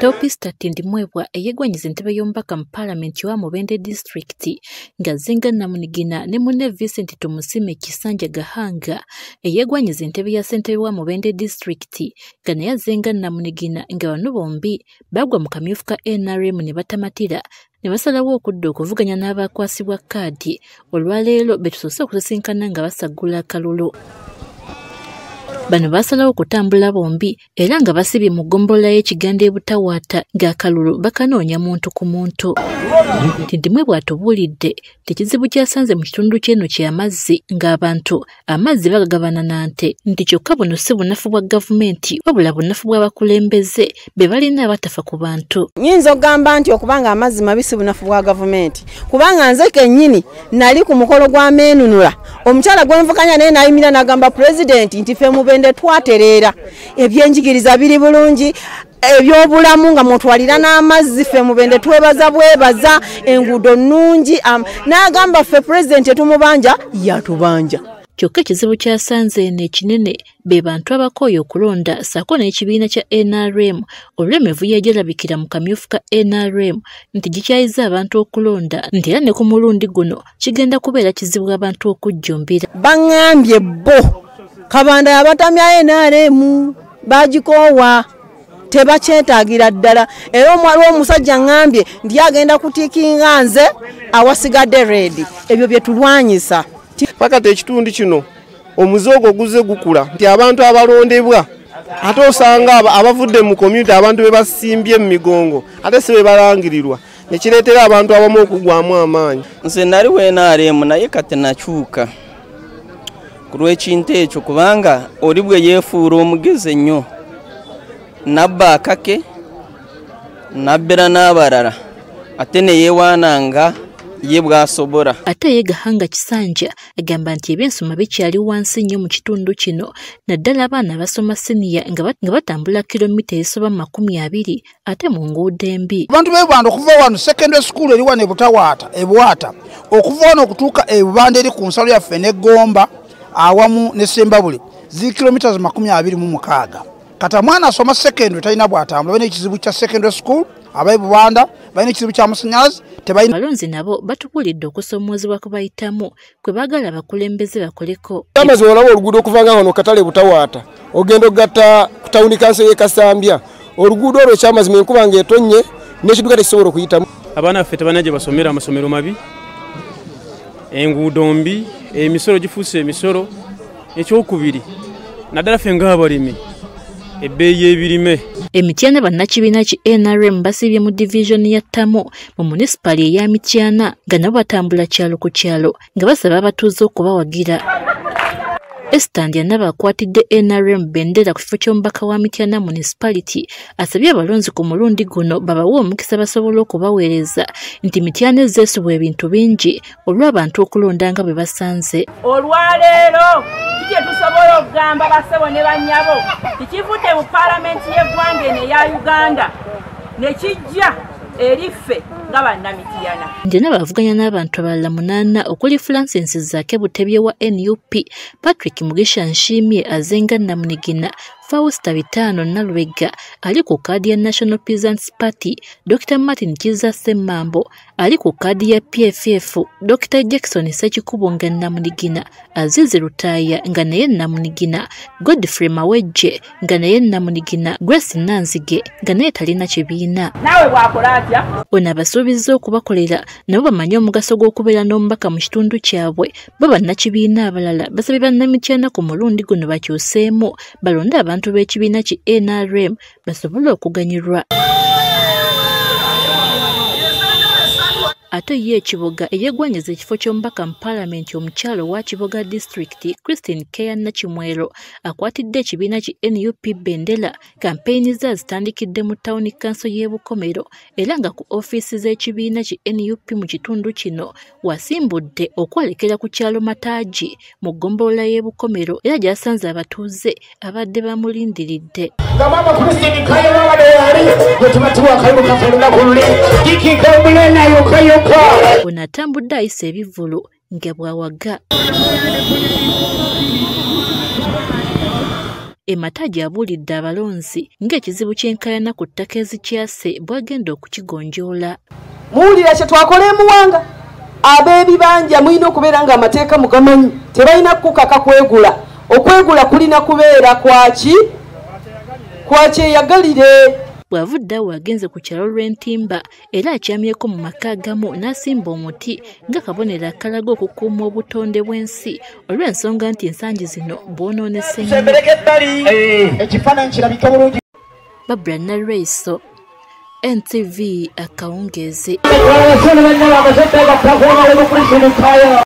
Teopista Tindimwebwa eyegwanyiza entebe y'omubaka mu Paalamenti wa Mubende District nga Zinga Namunigina ne munne Vincent Tumusime Kisanja Gahanga eyegwanyiza entebe ya ssentebe wa Mubende District nga naye Zinga Namunigina nga bano bombi bagwa mu kamyufu ka NRM ne batamatira ne basalawo okudda okuvuganya n'abakwasibwa kkaadi olwaleero betusoose okusisinkana nga basagula akalulu. Bano basalawo okutambula bombi era nga basibye mu ggombolola y'Ekiganda ebutawaata ng'akalulu bakanoonya muntu ku muntu. Tindimwebwa atubuulidde tekizibu kyasanze mu kitundu ky'eno ky'amazzi ng'abantu amazzi bagagabana na nte nti kyokka buno si bunafu bwa gavumenti wabula bunafu bw'abakulembeze be balina abatafa ku bantu. Nyinza okugamba nti okubanga amazzi mabisi bunafu bwa gavumenti kubanga nze kennyini nali ku mukolo gwa meenunula omukyala gwenvukanya naye n'ayimira n'agamba pulezidenti nti ffe Mubende twatereera ebyenjigiriza biri bulungi ebyobulamu nga mutwalira n'amazzi ffe Mubende twebaza bwebaza enguudo nnungi n'agamba ffe pulezidenti etumubanja yatubanja. Kyokka ekizibu kyasanze eno ekinene be bantu abakooye okulonda ssaako n'ekibiina kya NRM olw'emivu gyalabikira mu kamyufu ka NRM nti gikyayiza abantu okulonda nti era ne ku mulundi guno kigenda kubeera kizibu abantu okujjumbira. Baŋŋambye bo Kabanda yabatamya NRM bagikoowa tebakyetaagira ddala era omwali omusajja ŋŋambye nti agenda kutiikinga nze awasigadde reedi ebyo bye tulwanyisa. Pakati ekitundu kino omuzoogo guze gukula nti abantu abalondebwa ate osanga abavudde mu community abantu be basimbye mu migongo ate si be balangirirwa ne kireetera abantu abamu okugwamu amaanyi. Nze nali NRM naye kati nakyuka ku lw'ekintu ekyo kubanga oli bwe yeefuula omugezi ennyo nabba akake nabbera n'abalala ate ne yeewaananga ye bw'asobora. Ate ye Gahanga Kisanja agamba nti ebyensoma bikyali wansi nnyo mu kitundu kino naddala abaana basoma siniya nga batambula kilomita ezisoba 20 ate mu nguudo embi. Abantu b'Ebwanda okuva wano secondary school eri wano Ebwata okuva wano okutuuka Ebubanda eri ku nsalo yaffe n'Egomba awamu ne Sembabule zi kilomita 26. Kata mwana asoma secondary talina bw'atambula balina ekizibu kya secondary school Bubanda balina ekizibu kya masannyalaze tebalina. Balonzi nabo batubuulidde okusoomoozebwa kwe bayitamu kwe baagala abakulembeze bakoleko. Amaze olaba oluguudo okuvanga wano Katale Butawaata ogenda ogatta ku tawuni kanso y'e Kasambya oluguudo olwo ekyamazima enkuba ng'etonnye n'ekiduka tekisobola okuyitamu. Abaana baffe tebalina gye basomera amasomero mabi enguudo mbi emisolo gifuuse emisolo ekyokubiri naddala ffe ng'abalimi ebbeeyi y'ebirime. Emityana bannakibiina ki NRM basibye mu division ya Ttamo mu munisipali eya Mityana nga nabo batambula kyalo ku kyalo nga basaba abatuuze okubawagira. Esther Ndyanaba akwatidde NRM bendera ku kifo ky'omubaka wa Mityana Municipality asabye abalonzi ku mulundi guno babawe omukisa basobola okubaweereza nti Mityana ezzeesibwa ebintu bingi olw'abantu okulonda nga bwe basanze. Olwaleero kiki tusobola okugamba basebo ne bannyabo tikivudde mu Paalamenti y'eggwanga eno eya Uganda ne kijja eriffe nga bannamityana. Ndyanaba avuganya n'abantu abalala 8 okuli Francis Zaake Butebye wa NUP, Patrick Mugisha Nshimye Azenga Namunigina, Fausta Bitano Nalwega ali ku kaadi ya National Peasants Party, Dr. Martin Kiza Ssemambo ali ku kaadi ya PFF, Dr. Jackson Sekikubo nga Namunigina, Azizi Rutaya nga naye Namunigina, Godfrey Mawejje nga naye Namunigina, Grace Nanzige nga naye talina kibiina. Nawe bwakola atya? Ono abasuubizza okubakolera nabo bamanye omugaso gw'okubeera n'omubaka mu kitundu kyabwe bo bannakibiina abalala basabye bannamityana ku mulundi guno bakyuseemu balonde abantu b'ekibiina ki NRM basobole okuganyirwa. Ate ye Kiboga eyegwanyiza ekifo ky'omubaka mu Paalamenti omukyalo wa Kiboga District Christine Keya Nakimwero akwatidde ekibiina ki NUP bendera kampeyini ze zitandikidde mu Town Council y'e Bukomero era nga ku ofiisi z'ekibiina ki NUP mu kitundu kino wasimbudde okwolekera ku kyalo Mataaji mu ggombolola y'e Bukomero era gy'asanze abatuuze abadde bamulindiridde. Ono atambudde ayisa ebivulu nga bw'awaga. Mataji abuulidde abalonzi ng'ekizibu ky'enkaayana ku ttaka ezikyase bw'agenda okukigonjoola. Muwulira kye twakola emuwanga ab'ebibanja mulina okubeera ng'amateeka mugamanyi tebalina kukaka kwegula. Okwegula kulina kubeera kwaki eyagalire. Bw'avudde awo agenze ku kyalo lw'entimba era akyamyeko mu maka agamu n'asimba omuti ng'akabonero akalaga okukuuma obutonde bw'ensi olw'ensonga nti ensangi zino bwonoonese nnyo. Barbara Nalweiso, NTV Akawungeezi.